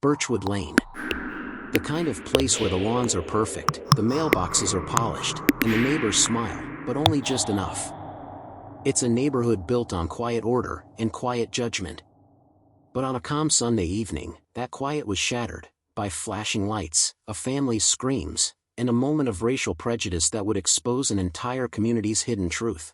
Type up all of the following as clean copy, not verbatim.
Birchwood Lane. The kind of place where the lawns are perfect, the mailboxes are polished, and the neighbors smile, but only just enough. It's a neighborhood built on quiet order and quiet judgment. But on a calm Sunday evening, that quiet was shattered by flashing lights, a family's screams, and a moment of racial prejudice that would expose an entire community's hidden truth.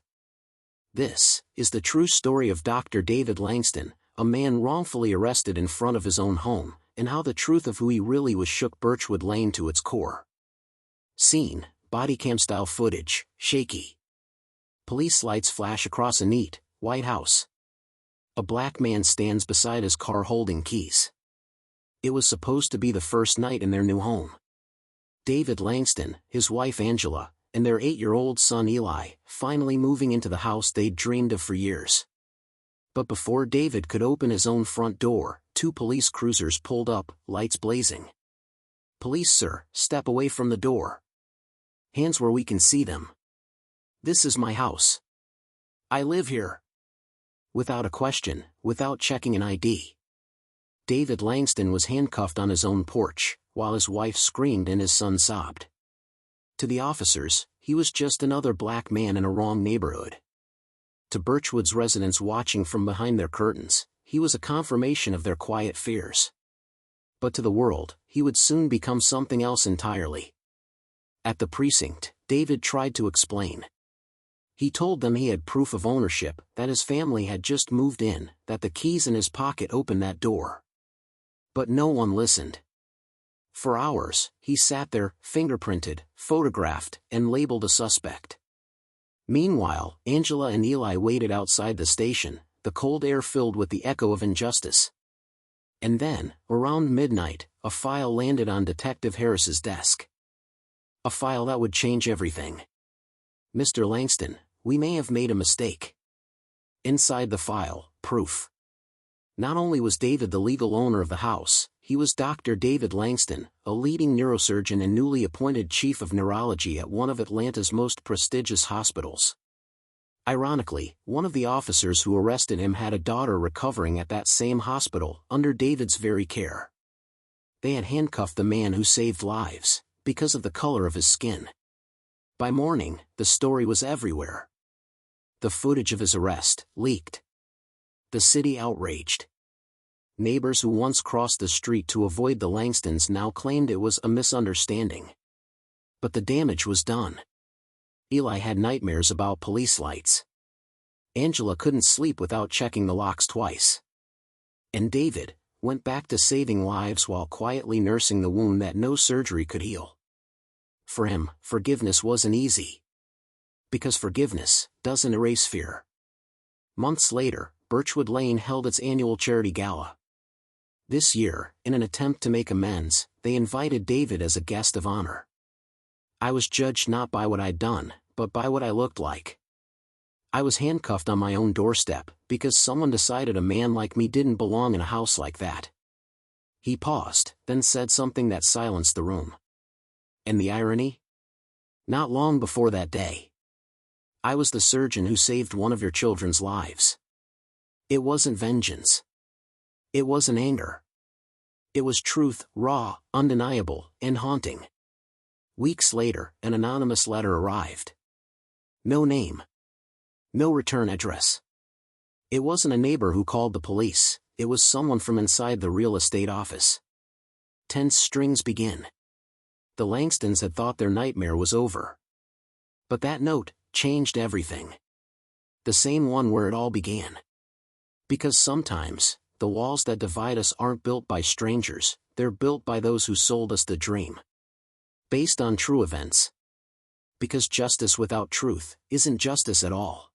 This is the true story of Dr. David Langston, a man wrongfully arrested in front of his own home, and how the truth of who he really was shook Birchwood Lane to its core. Scene, body cam style footage, shaky. Police lights flash across a neat, white house. A black man stands beside his car holding keys. It was supposed to be the first night in their new home. David Langston, his wife Angela, and their 8-year-old son Eli, finally moving into the house they'd dreamed of for years. But before David could open his own front door, 2 police cruisers pulled up, lights blazing. "Police, sir, step away from the door. Hands where we can see them. This is my house. I live here." Without a question, without checking an ID. David Langston was handcuffed on his own porch, while his wife screamed and his son sobbed. To the officers, he was just another black man in a wrong neighborhood. To Birchwood's residents watching from behind their curtains, he was a confirmation of their quiet fears. But to the world, he would soon become something else entirely. At the precinct, David tried to explain. He told them he had proof of ownership, that his family had just moved in, that the keys in his pocket opened that door. But no one listened. For hours, he sat there, fingerprinted, photographed, and labeled a suspect. Meanwhile, Angela and Eli waited outside the station, the cold air filled with the echo of injustice. And then, around midnight, a file landed on Detective Harris's desk. A file that would change everything. "Mr. Langston, we may have made a mistake." Inside the file, proof. Not only was David the legal owner of the house, he was Dr. David Langston, a leading neurosurgeon and newly appointed chief of neurology at one of Atlanta's most prestigious hospitals. Ironically, one of the officers who arrested him had a daughter recovering at that same hospital, under David's very care. They had handcuffed the man who saved lives, because of the color of his skin. By morning, the story was everywhere. The footage of his arrest leaked. The city outraged. Neighbors who once crossed the street to avoid the Langstons now claimed it was a misunderstanding. But the damage was done. Eli had nightmares about police lights. Angela couldn't sleep without checking the locks twice. And David went back to saving lives while quietly nursing the wound that no surgery could heal. For him, forgiveness wasn't easy. Because forgiveness doesn't erase fear. Months later, Birchwood Lane held its annual charity gala. This year, in an attempt to make amends, they invited David as a guest of honor. "I was judged not by what I'd done, but by what I looked like. I was handcuffed on my own doorstep, because someone decided a man like me didn't belong in a house like that." He paused, then said something that silenced the room. And the irony? Not long before that day, "I was the surgeon who saved one of your children's lives." It wasn't vengeance. It wasn't anger. It was truth, raw, undeniable, and haunting. Weeks later, an anonymous letter arrived. No name. No return address. It wasn't a neighbor who called the police, it was someone from inside the real estate office. Tense strings begin. The Langstons had thought their nightmare was over. But that note changed everything. The same one where it all began. Because sometimes, the walls that divide us aren't built by strangers, they're built by those who sold us the dream. Based on true events. Because justice without truth isn't justice at all.